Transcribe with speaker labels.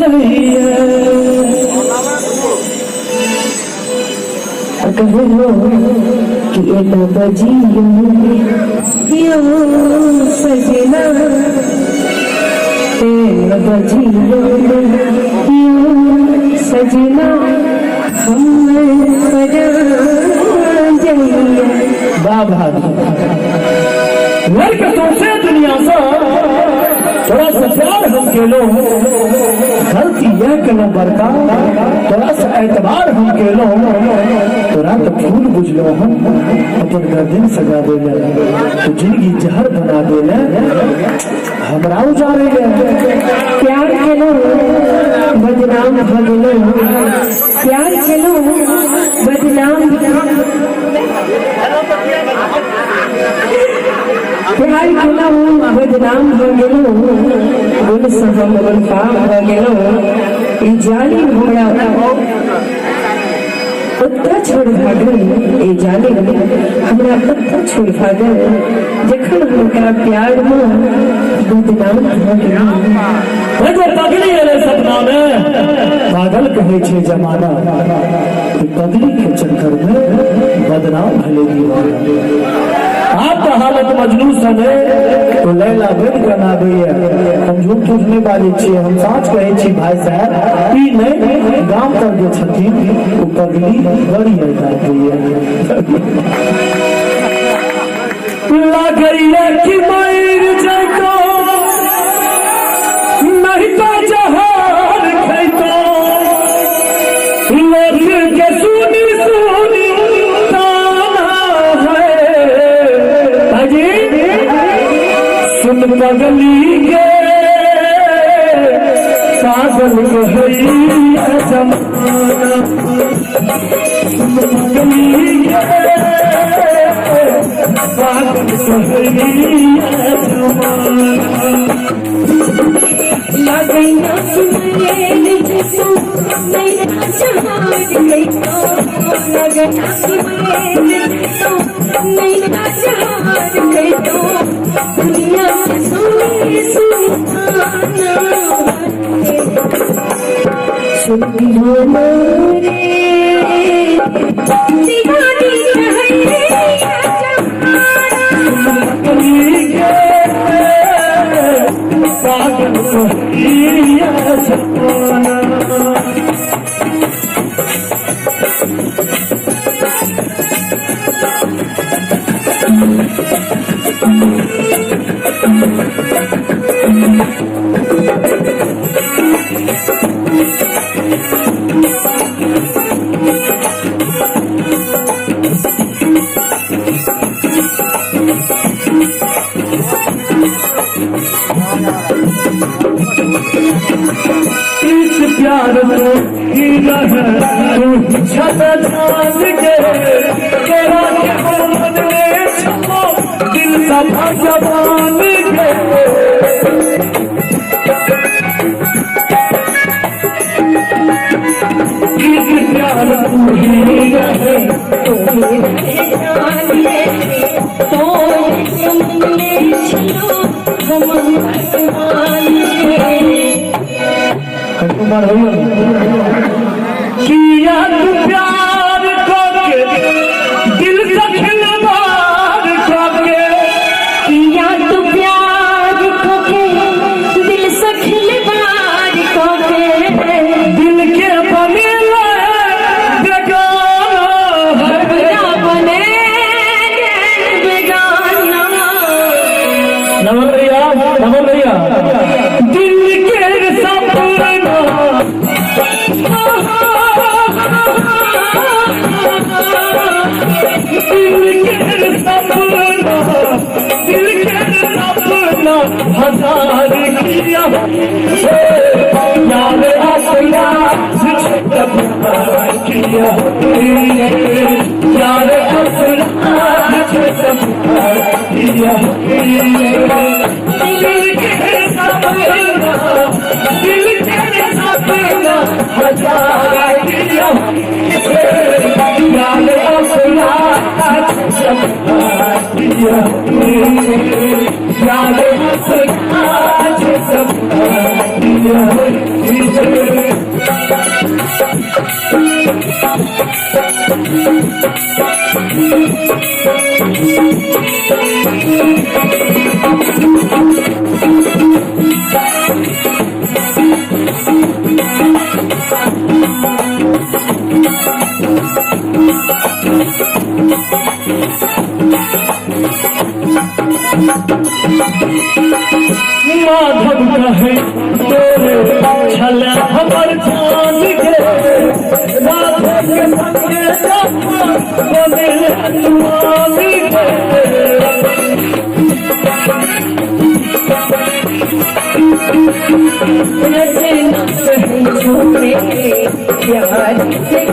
Speaker 1: चाहिए कहो कि एक बजियो सजना एक बजियो सजना हम बाबा लड़के तुमसे दुनिया से थोड़ा सा प्यार हम के लो गलती यह के नंबर का थोड़ा सा एतबार हम के लो थोड़ा तो फूल बुझलो हम अपन गर्दन सजा दे तो जिंदगी जहर बना दे हमरा उजारे प्यार के लो बदनाम भगलो प्यार के लो बदनाम प्यार के लो बदनाम भगलो गुण सजम बन काम भगलो ई जाली घोड़ा पत्ता छोड़ भागल ए जाने हमरा पत्ता छोड़ भागल जखन हमरा प्यार में बदनाम भगल पगली रे सपना में पागल कहे छे जमाना पगली के चक्कर में बदनाम भले दीवाना आपका हालत मजनू समय तो लैला बिन बना दिए हम झूठ झूठने वाले छे हम साच कहे छी भाई साहब ई नहीं गांव पर जो छथी वो पगली बड़ी है लागैया कि मर जातो नहीं तो जहान खैतो लोग के सुनी सुनी ताना है अजी सुन पगली के पागल कहैया जमाना सुन पगली के पागल कहैया जमाना
Speaker 2: लगैया सुमरेल जसो नैना जहाज कैतो लगैया सुमरेल जसो नैना जहाज कैतो दुनिया में सोनी सुल्ताना सुनियो मोरे दीवानी कहैया जमाना पागल कहैया जमाना इस प्यार को ही रहे तू छत जान के तेरा के मन में छपो दिल सभा जवान के इस प्यार को ही रहे तू जान के तो मन में छपो हम जवान किया तू प्यार करके दिल का खिलवाड़ करके
Speaker 1: किया तू प्यार करके दिल से खिलवाड़ करके
Speaker 2: दिल के बने बेगाना
Speaker 1: बने बेगाना
Speaker 2: नवरिया दिल के सपना हजार किया यार आसया किया यार दिल के सपना हजार किया यार आसया माधव कहे तेरे छल हमर जान के राधे के संगे बने जुआनी के
Speaker 1: छोड़े प्यार से